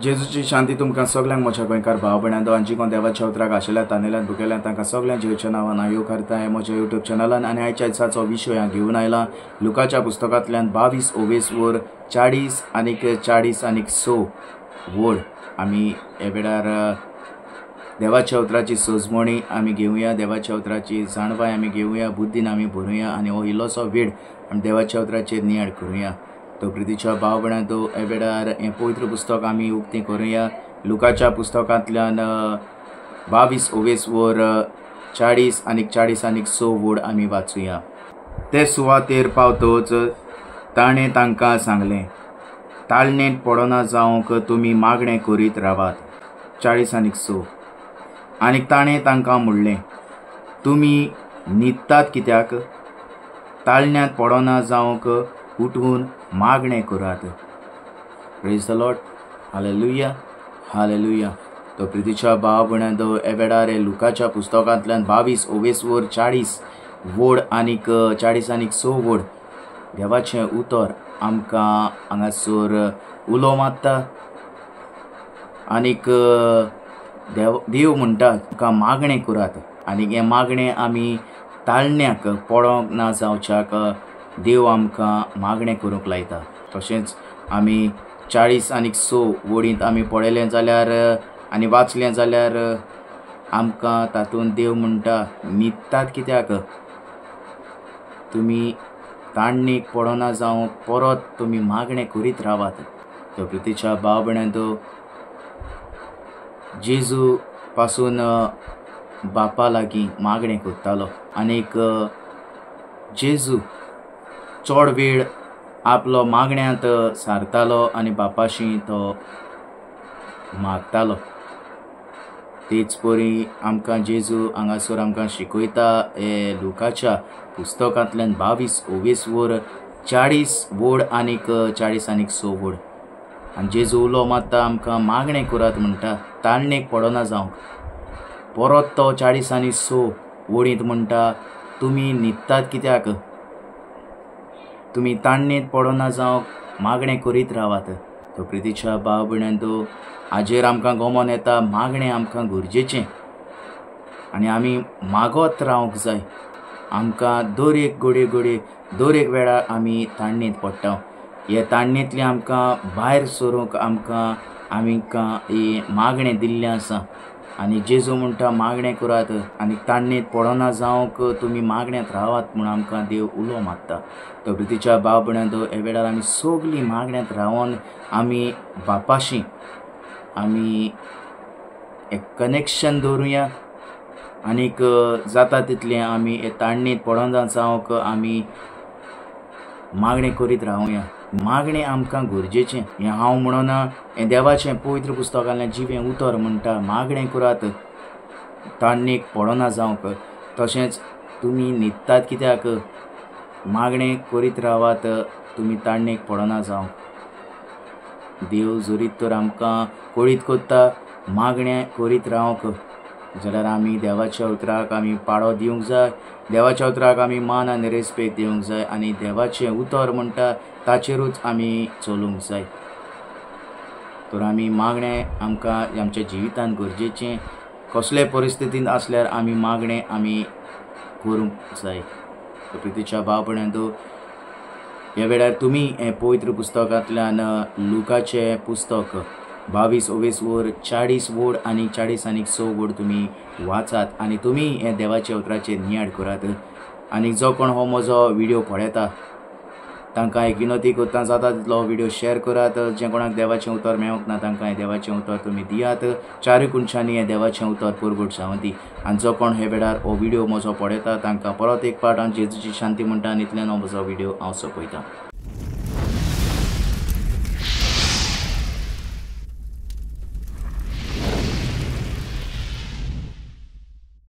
जेजूची शांती तुमकां सगळ्यांक म्हज्या गोंयकार भाव भयणांदो आनी जी कोण देवाच्या उतराक आशिल्ल्या तानेल्यान भुकेल्यान तांकां सगळ्यां जेवच्या नांवान हांव करता हे म्हज्या यूट्यूब चॅनलान। आनी आयच्या दिसाचो विशय हांव घेवन आयला लुकाच्या पुस्तकांतल्यान 22 वर 40 आनी 40 आनी 6 वड। आमी हे वेळार देवाच्या उतराची सोजमणी आमी घेवया, देवाच्या उतराची जाणवाय आमी घेवया, बुद्धीन आमी भरूया आनी हो इल्लोसो वेळ आमी देवाच्या उतराचेर नियाळ करुया। तो प्रितीच्या भाव भयणांदो हे वेळार हें पवित्र पुस्तक आमी उक्तें करुया। लुकाच्या पुस्तकांतल्यान 22 वर 40 आनी 40 आनी 6 वड आमी वाचुया। ते सुवातेर पावतोच ताणें तांकां सांगलें, ताळणेंत पडना जावंक तुमी मागणें करीत रावात। 40 आनी 6 आनी ताणें तांकां म्हणलें, तुमी न्हिदतात कित्याक? ताळण्यांत पडना जावंक उठून मागणें करात। Praise the Lord, hallelujah hallelujah. तो प्रितीच्या भाव भयणांदो हे वेळार लुकाच्या पुस्तकांतल्यान 22 वर 40 वड आनी 40 आनी 6 वड देवाचें उतर आमकां हांगासर उलो मारता। आनीक देव म्हणटा तुमकां मागणें करात आनी हें मागणें आमी ताळण्याक पडोंक ना जावच्याक देव आमकां मागणें करूंक लायता। तशेंच आमी 40 आनी 6 वडींत आमी पळयलें जाल्यार आनी वाचलें जाल्यार आमकां तातूंत देव म्हणटा, न्हिदतात कित्याक? तुमी ताळणेक पडना जावं परत तुमी मागणें करीत रावात। तो प्रितीच्या भाव भयणांदो जेजू पासून बापा लागीं मागणें करतालो आनीक जेजू चड वेळ आपलो मागण्यांत सारतालो आनी बापाशी तो मागतालो। तेच परी आमकां जेजू हांगासर आमकां शिकयता हे लुकाच्या पुस्तकांतल्यान 22 वर 40 वड आनीक 40 आनी 6 वड। आनी जेजू उलो मारता आमकां मागणें करात म्हणटा, ताळणेक पडना जावंक। परत तो 40 आनी 6 वडींत म्हणटा, तुमी न्हिदतात कित्याक? तुमी ताळणेंत पडना जावंक मागणें करीत रावात। तो प्रितीच्या भाव भयणांदो हाजेर आमकां गमन येता, मागणें आमकां गरजेचें आनी आमी मागत रावंक जाय। आमकां दर एक घडये दर एक वेळार आमी ताळणेंत पडटा। हे ताळणेंतलें आमकां भायर सरूंक आमकां ही मागणें दिल्लें आसा आनी जेजू म्हणटा मागणें करात आनी ताळणेंत पडना जावंक तुमी मागण्यांत रावात म्हूण आमकां देव उलो मारता। तो प्रितीच्या भाव भयणांदो हे वेळार आमी सगळीं मागण्यांत रावन आमी बापाशी आमी एक कनेक्शन दवरुया आनीक जाता तितलें आमी हे ताळणेंत पडना जावंक आमी मागणें करीत रावया। मागणें आमकां गरजेचें हें हांव म्हणना, हें देवाचें पवित्र पुस्तकांतलें जिवें उतर म्हणटा, मागणें करात ताळणेक पडना जावंक। तशेंच तुमी न्हिदतात कित्याक? मागणें करीत रावात, तुमी ताळणेक पडना जावंक। देव जरीत तर आमकां कळीत करता मागणें करीत रावंक जाल्यार आमी देवाच्या उतराक आमी पाळो दिवंक जाय, देवाच्या उतराक आमी मान आनी रेस्पेद दिवंक जाय आनी देवाचें उतर म्हणटा ताचेरूच आमी चलूंक जाय। तर आमी मागणें आमकां आमच्या जिवितांत गरजेचें। कसले परिस्थितींत आसल्यार आमी मागणें आमी करूंक जाय। प्रितीच्या भाव भयणांदो ह्या वेळार तुमी हें पवित्र पुस्तकांतल्यान लुकाचें पुस्तक 22 वर 40 वड आनी 40 आनी 6 वड तुमी वाचात आनी तुमी हें देवाच्या उतराचेर नियाळ करात। आनी जो कोण हो म्हजो व्हिडिओ पळयता तांकां एक विनंती करता, जाता तितलो हो व्हिडिओ शेअर करात। जे कोणाक देवाचें उतर मेळोंक ना तांकां हें देवाचें उतर तुमी दियात। चारूय कुणशांनी हें देवाचें उतर पुरगूट जावं दी। आनी जो कोण हे वेळार हो व्हिडिओ म्हजो पळयता तांकां परत एक फावट हांव जेजूची शांती म्हणटा आनी इतल्यान हो म्हजो व्हिडिओ हांव सोंपयतां।